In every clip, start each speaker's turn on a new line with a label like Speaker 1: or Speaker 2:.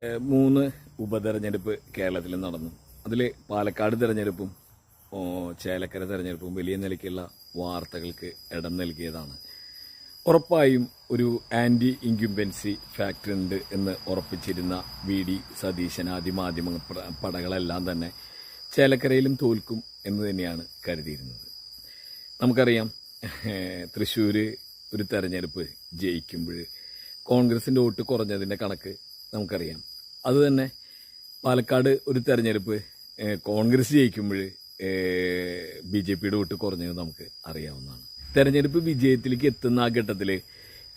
Speaker 1: മൂന്ന് ഉപതെരഞ്ഞെടുപ്പ് കേരളത്തിൽ നടന്നു. അതിൽ പാലക്കാട് തെരഞ്ഞെടുപ്പും ചേലക്കര തെരഞ്ഞെടുപ്പും വലിയ നിലയ്ക്കുള്ള വാർത്തകൾക്ക് ഇടം നൽകിയതാണ്. ഉറപ്പായും ഒരു ആന്റി ഇൻക്യുംബൻസി ഫാക്ടർ ഉണ്ട് എന്ന് ഉറപ്പിച്ചിരുന്ന VD സതീശൻ ആദ്യ മാധ്യമ പടകളെല്ലാം തന്നെ ചേലക്കരയിലും തോൽക്കും എന്ന് തന്നെയാണ് കരുതിയിരുന്നത്. നമുക്കറിയാം, തൃശ്ശൂർ ഒരു തെരഞ്ഞെടുപ്പ് ജയിക്കുമ്പോൾ കോൺഗ്രസിൻ്റെ വോട്ട് കുറഞ്ഞതിൻ്റെ കണക്ക് നമുക്കറിയാം. അതുതന്നെ പാലക്കാട് ഒരു തെരഞ്ഞെടുപ്പ് കോൺഗ്രസ് ജയിക്കുമ്പോൾ BJPയുടെ വോട്ട് കുറഞ്ഞത് നമുക്ക് അറിയാവുന്നതാണ്. തെരഞ്ഞെടുപ്പ് വിജയത്തിലേക്ക് എത്തുന്ന ആ ഘട്ടത്തിൽ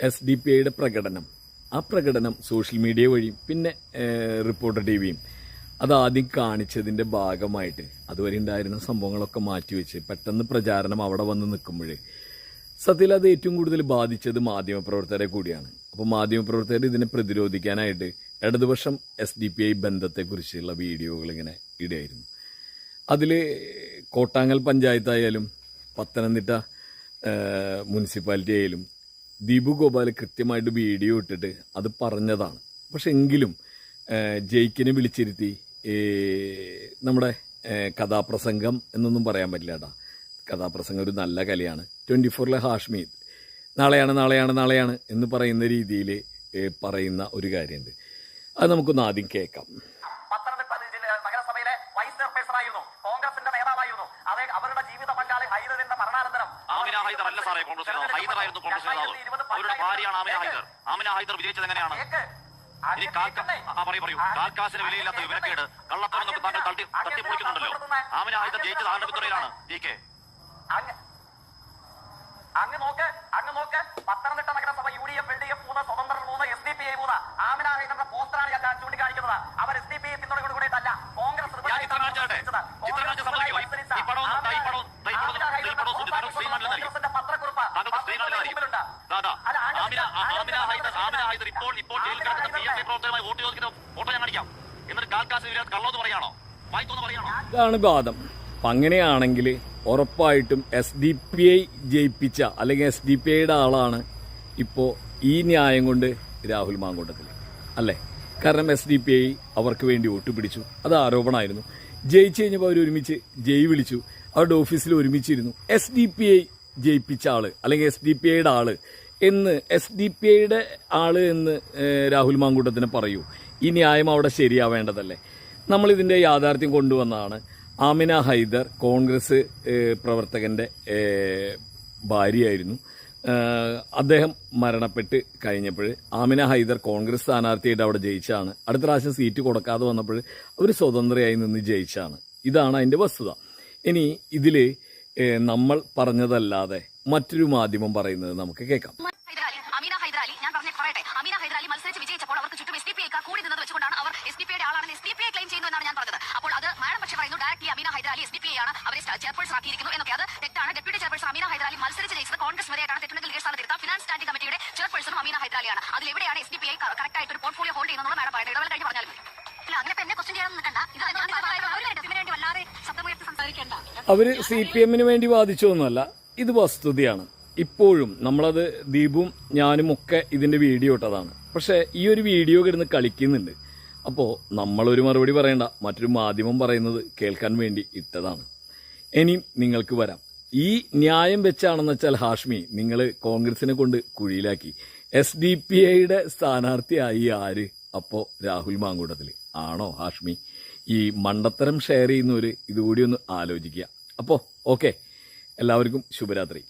Speaker 1: SDPIയുടെ പ്രകടനം സോഷ്യൽ മീഡിയ വഴിയും പിന്നെ റിപ്പോർട്ടർ TVയും അതാദ്യം കാണിച്ചതിൻ്റെ ഭാഗമായിട്ട് അതുവരെ ഉണ്ടായിരുന്ന സംഭവങ്ങളൊക്കെ മാറ്റിവെച്ച് പെട്ടെന്ന് പ്രചാരണം അവിടെ വന്ന് നിൽക്കുമ്പോൾ സത്യത്തിൽ അത് ഏറ്റവും കൂടുതൽ ബാധിച്ചത് മാധ്യമപ്രവർത്തകരെ കൂടിയാണ്. അപ്പോൾ മാധ്യമപ്രവർത്തകർ ഇതിനെ പ്രതിരോധിക്കാനായിട്ട് ഇടതുപക്ഷം SDPI ബന്ധത്തെക്കുറിച്ചുള്ള വീഡിയോകൾ ഇങ്ങനെ ഇടുകയായിരുന്നു. അതിൽ കോട്ടാങ്ങൽ പഞ്ചായത്തായാലും പത്തനംതിട്ട മുനിസിപ്പാലിറ്റി ആയാലും ദീപു ഗോപാൽ കൃത്യമായിട്ട് വീഡിയോ ഇട്ടിട്ട് അത് പറഞ്ഞതാണ്. പക്ഷെ എങ്കിലും ജയിക്കിനെ വിളിച്ചിരുത്തി നമ്മുടെ കഥാപ്രസംഗം എന്നൊന്നും പറയാൻ പറ്റില്ല കേട്ടോ. കഥാപ്രസംഗം ഒരു നല്ല കലയാണ്. 24-ലെ ഹാഷ്മി നാളെയാണ് എന്ന് പറയുന്ന രീതിയിൽ പറയുന്ന ഒരു കാര്യമുണ്ട്. അത് നമുക്കൊന്ന് ആദ്യം കേൾക്കാം.
Speaker 2: നഗരസഭയിലെ വൈസ് ചെയർപേഴ്സണായിരുന്നു, കോൺഗ്രസിന്റെ നേതാവായിരുന്നു. അവരുടെ ജീവിത പങ്കാളി ഹൈദറിന്റെ മരണാനന്തരം
Speaker 3: ആമിന ഹൈദർ അല്ല സാറേ കോൺഗ്രസ് ഹൈദറായിരുന്നു കോൺഗ്രസ് നേതാവ്. അവരുടെ ഭാര്യയാണ് ആമിന ഹൈദർ. ആമിന ഹൈദർ വിജയിച്ചത് എങ്ങനെയാണ്? ഇനി പറയൂ കാൽക്കാശിന് വിലയില്ലാത്ത വിവരക്കേട് കള്ളത്തരം താങ്കൾ തട്ടിപ്പൊളിക്കുന്നുണ്ടല്ലോ. ആമിന ഹൈദർ ജയിച്ചത് ആരുടെ പിന്തുണയിലാണ്? DK
Speaker 2: അങ്ങ് നോക്ക് പത്തനംതിട്ട നഗരസഭ UDF LDF 3 സ്വതന്ത്രർ 3 SDPI 3 ആമിന ഹൈദറിന്റെ പോസ്റ്ററാണ് ഞാൻ ചൂണ്ടിക്കാണിക്കുന്നത്. അവർ SDPI പിന്തുണയോട് കൂടിയിട്ടല്ല കോൺഗ്രസ്
Speaker 1: ഇതാണ് വാദം. അപ്പം അങ്ങനെയാണെങ്കിൽ ഉറപ്പായിട്ടും SDPI ജയിപ്പിച്ച അല്ലെങ്കിൽ SDPIയുടെ ആളാണ് ഇപ്പോൾ ഈ ന്യായം കൊണ്ട് രാഹുൽ മാങ്കൂട്ടത്തിൽ അല്ലേ? കാരണം SDPI അവർക്ക് വേണ്ടി വോട്ട് പിടിച്ചു, അത് ആരോപണമായിരുന്നു. ജയിച്ചു കഴിഞ്ഞപ്പോൾ അവർ ഒരുമിച്ച് വിളിച്ചു, അവരുടെ ഓഫീസിൽ ഒരുമിച്ചിരുന്നു. SDPI ജയിപ്പിച്ച ആള് അല്ലെങ്കിൽ SDPIയുടെ ആള് എന്ന് SDPIയുടെ ആള് എന്ന് രാഹുൽ മാങ്കൂട്ടത്തിന് പറയൂ. ഈ ന്യായം അവിടെ ശരിയാവേണ്ടതല്ലേ? നമ്മളിതിൻ്റെ യാഥാർത്ഥ്യം കൊണ്ടുവന്നതാണ്. ആമിന ഹൈദർ കോൺഗ്രസ് പ്രവർത്തകന്റെ ഭാര്യയായിരുന്നു. അദ്ദേഹം മരണപ്പെട്ട് കഴിഞ്ഞപ്പോൾ ആമിന ഹൈദർ കോൺഗ്രസ് സ്ഥാനാർത്ഥിയായിട്ട് അവിടെ ജയിച്ചാണ്. അടുത്ത പ്രാവശ്യം സീറ്റ് കൊടുക്കാതെ വന്നപ്പോൾ അവർ സ്വതന്ത്രയായി നിന്ന് ജയിച്ചാണ്. ഇതാണ് അതിൻ്റെ വസ്തുത. ഇനി ഇതിൽ നമ്മൾ പറഞ്ഞതല്ലാതെ മറ്റൊരു മാധ്യമം പറയുന്നത് നമുക്ക് കേൾക്കാം. അവര് CPMന് വേണ്ടി വാദിച്ചതൊന്നുമല്ല, ഇത് വസ്തുതയാണ്. ഇപ്പോഴും നമ്മളത് ദീപും ഞാനും ഒക്കെ ഇതിന്റെ വീഡിയോ ഇട്ടതാണ്. പക്ഷെ ഈ ഒരു വീഡിയോ കിടന്ന് കളിക്കുന്നുണ്ട്. അപ്പോൾ നമ്മളൊരു മറുപടി പറയണ്ട, മറ്റൊരു മാധ്യമം പറയുന്നത് കേൾക്കാൻ വേണ്ടി ഇട്ടതാണ്. ഇനിയും നിങ്ങൾക്ക് വരാം. ഈ ന്യായം വെച്ചാണെന്ന് വെച്ചാൽ ഹാഷ്മി നിങ്ങൾ കോൺഗ്രസിനെ കൊണ്ട് കുഴിയിലാക്കി. SDPIയുടെ സ്ഥാനാർത്ഥിയായി ആര്? അപ്പോൾ രാഹുൽ മാങ്കൂട്ടത്തിൽ ആണോ ഹാഷ്മി? ഈ മണ്ടത്തരം ഷെയർ ചെയ്യുന്നവർ ഇതുകൂടി ഒന്ന് ആലോചിക്കുക. അപ്പോൾ ഓക്കെ, എല്ലാവർക്കും ശുഭരാത്രി.